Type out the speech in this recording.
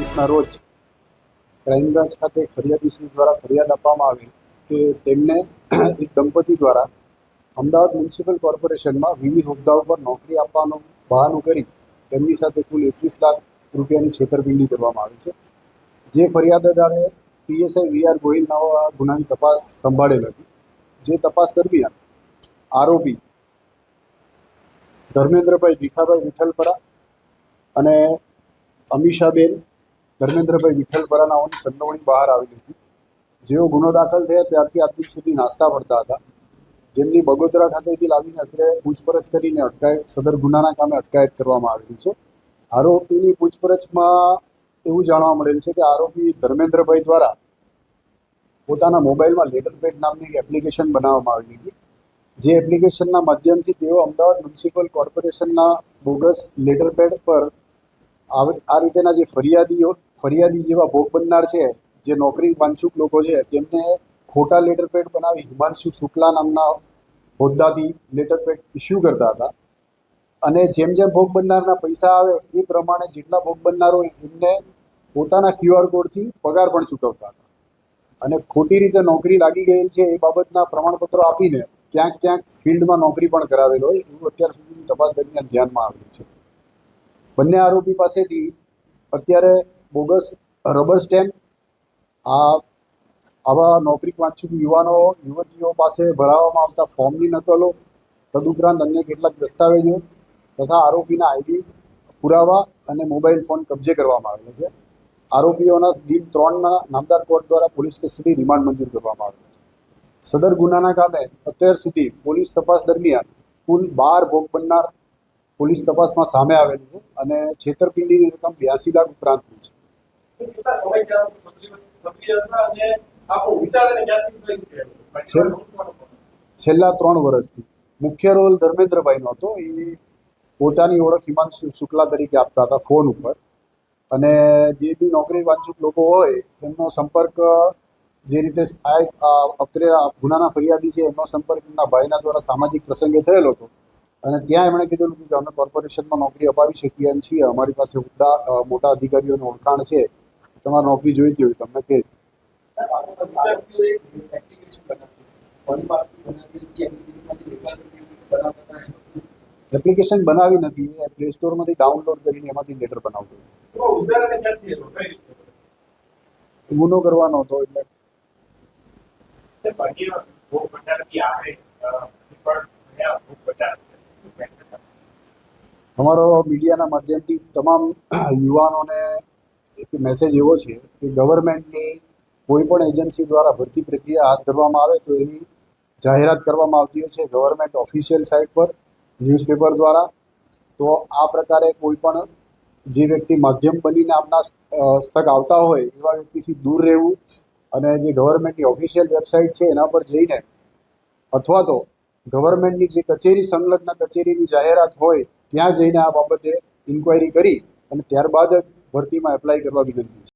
21ના રોજ crime branch ખાતે એક ફરિયાદીશ્રી દ્વારા ફરિયાદ આપવામાં આવી કે તેમને એક દંપતી દ્વારા અમદાવાદ મ્યુનિસિપલ કોર્પોરેશનમાં વિવિધ હોદ્દાઓ પર નોકરી આપવાનું બહાનું કરી તેમની સાથે કુલ 21 લાખ રૂપિયાની છેતરપિંડી કરવામાં આવી છે. જે ફરિયાદદારે પીએસઆઈ વીઆર ગોહિલ નામના ગુનાની તપાસ સંભાળેલ હતી. જે તપાસ દરમિયાન આરોપી ધર્મેન્દ્રભાઈ ભીખાભાઈ વિઠ્ઠલપરા અને અમીષાબેન ધર્મેન્દ્રભાઈ વિઠ્ઠલપરા નાઓની સંડોવણી બહાર આવેલી હતી. જેઓ ગુનો દાખલ થયા ત્યારથી આજ દિન સુધી નાસ્તા ફરતા હતા, જેમની બગોદરા ખાતેથી લાવીને અત્યારે પૂછપરછ કરીને સદર ગુનાના કામે અટકાયત કરવામાં આવેલી છે. આરોપીની પૂછપરછમાં એવું જાણવા મળેલ છે કે આરોપી ધર્મેન્દ્રભાઈ દ્વારા પોતાના મોબાઈલમાં લેટરપેડ નામની એક એપ્લિકેશન બનાવવામાં આવેલી હતી. જે એપ્લિકેશનના માધ્યમથી તેઓ અમદાવાદ મ્યુનિસિપલ કોર્પોરેશનના બોગસ લેટરપેડ પર આ રીતેના જે ફરિયાદી જેવા ભોગ બનનાર છે, જે નોકરી વાંછુક લોકો છે, તેમને ખોટા લેટરપેડ બનાવી હિમાંશુ શુક્લા નામના હોદ્દાથી લેટરપેડ ઇસ્યુ કરતા હતા. અને જેમ જેમ ભોગ બનનારના પૈસા આવે એ પ્રમાણે જેટલા ભોગ બનનાર હોય એમને પોતાના QR કોડથી પગાર પણ ચૂકવતા હતા. અને ખોટી રીતે નોકરી લાગી ગયેલ છે એ બાબતના પ્રમાણપત્રો આપીને ક્યાંક ક્યાંક ફિલ્ડમાં નોકરી પણ કરાવેલ હોય એવું અત્યાર સુધીની તપાસ દરમિયાન ધ્યાનમાં આવ્યું છે. બંને આરોપી પાસેથી અત્યારે બોગસ રબર સ્ટેમ્પ, આવા નોકરી વાંછુક યુવતીઓ પાસે ભરાવવામાં આવતા ફોર્મની નકલો, તદુપરાંત અન્ય કેટલાક દસ્તાવેજો તથા આરોપીના ID પુરાવા અને મોબાઈલ ફોન કબજે કરવામાં આવેલો છે. આરોપીઓના દિન 3ના નામદાર કોર્ટ દ્વારા પોલીસ કસ્ટડી રિમાન્ડ મંજૂર કરવામાં આવેલો છે. સદર ગુનાના કામે અત્યાર સુધી પોલીસ તપાસ દરમિયાન કુલ 12 ભોગ બનનાર પોલીસ તપાસમાં સામે આવેલી છે અને છેતરપિંડીની રકમ 82 લાખ ઉપરાંતની છે. છેલ્લા 3 વર્ષથી મુખ્ય રોલ ધર્મેન્દ્રભાઈનો હતો. એ પોતાની ઓળખ હિમાંશુ શુક્લા તરીકે આપતા હતા ફોન ઉપર, અને જે બી નોકરી વાંછુક લોકો હોય એમનો સંપર્ક જે રીતે અત્રે ગુનાના ફરિયાદી છે એમનો સંપર્ક એમના ભાઈના દ્વારા સામાજિક પ્રસંગે થયેલો હતો. અને ત્યાં એમણે કીધેલું હતું કે અમે કોર્પોરેશનમાં નોકરી અપાવી શકીએ એમ છીએ, અમારી પાસે મોટા અધિકારીઓની ઓળખાણ છે, તમારે નોકરી જોઈતી હોય તમને કે એપ્લિકેશન બનાવી નથી, પ્લે સ્ટોરમાંથી ડાઉનલોડ કરીને એમાંથી લેટર બનાવતો ગુનો કરવાનો હતો. એટલે અમારો મીડિયાના માધ્યમથી તમામ યુવાનોને એક મેસેજ એવો છે કે ગવર્મેન્ટની કોઈ પણ એજન્સી દ્વારા ભરતી પ્રક્રિયા હાથ ધરવામાં આવે તો એની જાહેરાત કરવામાં આવતી હોય છે ગવર્મેન્ટ ઓફિશિયલ સાઇટ પર, ન્યૂઝપેપર દ્વારા. તો આ પ્રકારે કોઈ પણ જે વ્યક્તિ માધ્યમ બનીને આપના તક આવતા હોય એવા વ્યક્તિથી દૂર રહેવું, અને જે ગવર્મેન્ટની ઓફિશિયલ વેબસાઇટ છે એના પર જઈને અથવા તો ગવર્મેન્ટની જે કચેરી સંલગ્ન કચેરીની જાહેરાત હોય ત્યાં જઈને આ બાબતે ઇન્ક્વાયરી કરી અને ત્યારબાદ જ ભરતીમાં એપ્લાય કરવા વિનંતી છે.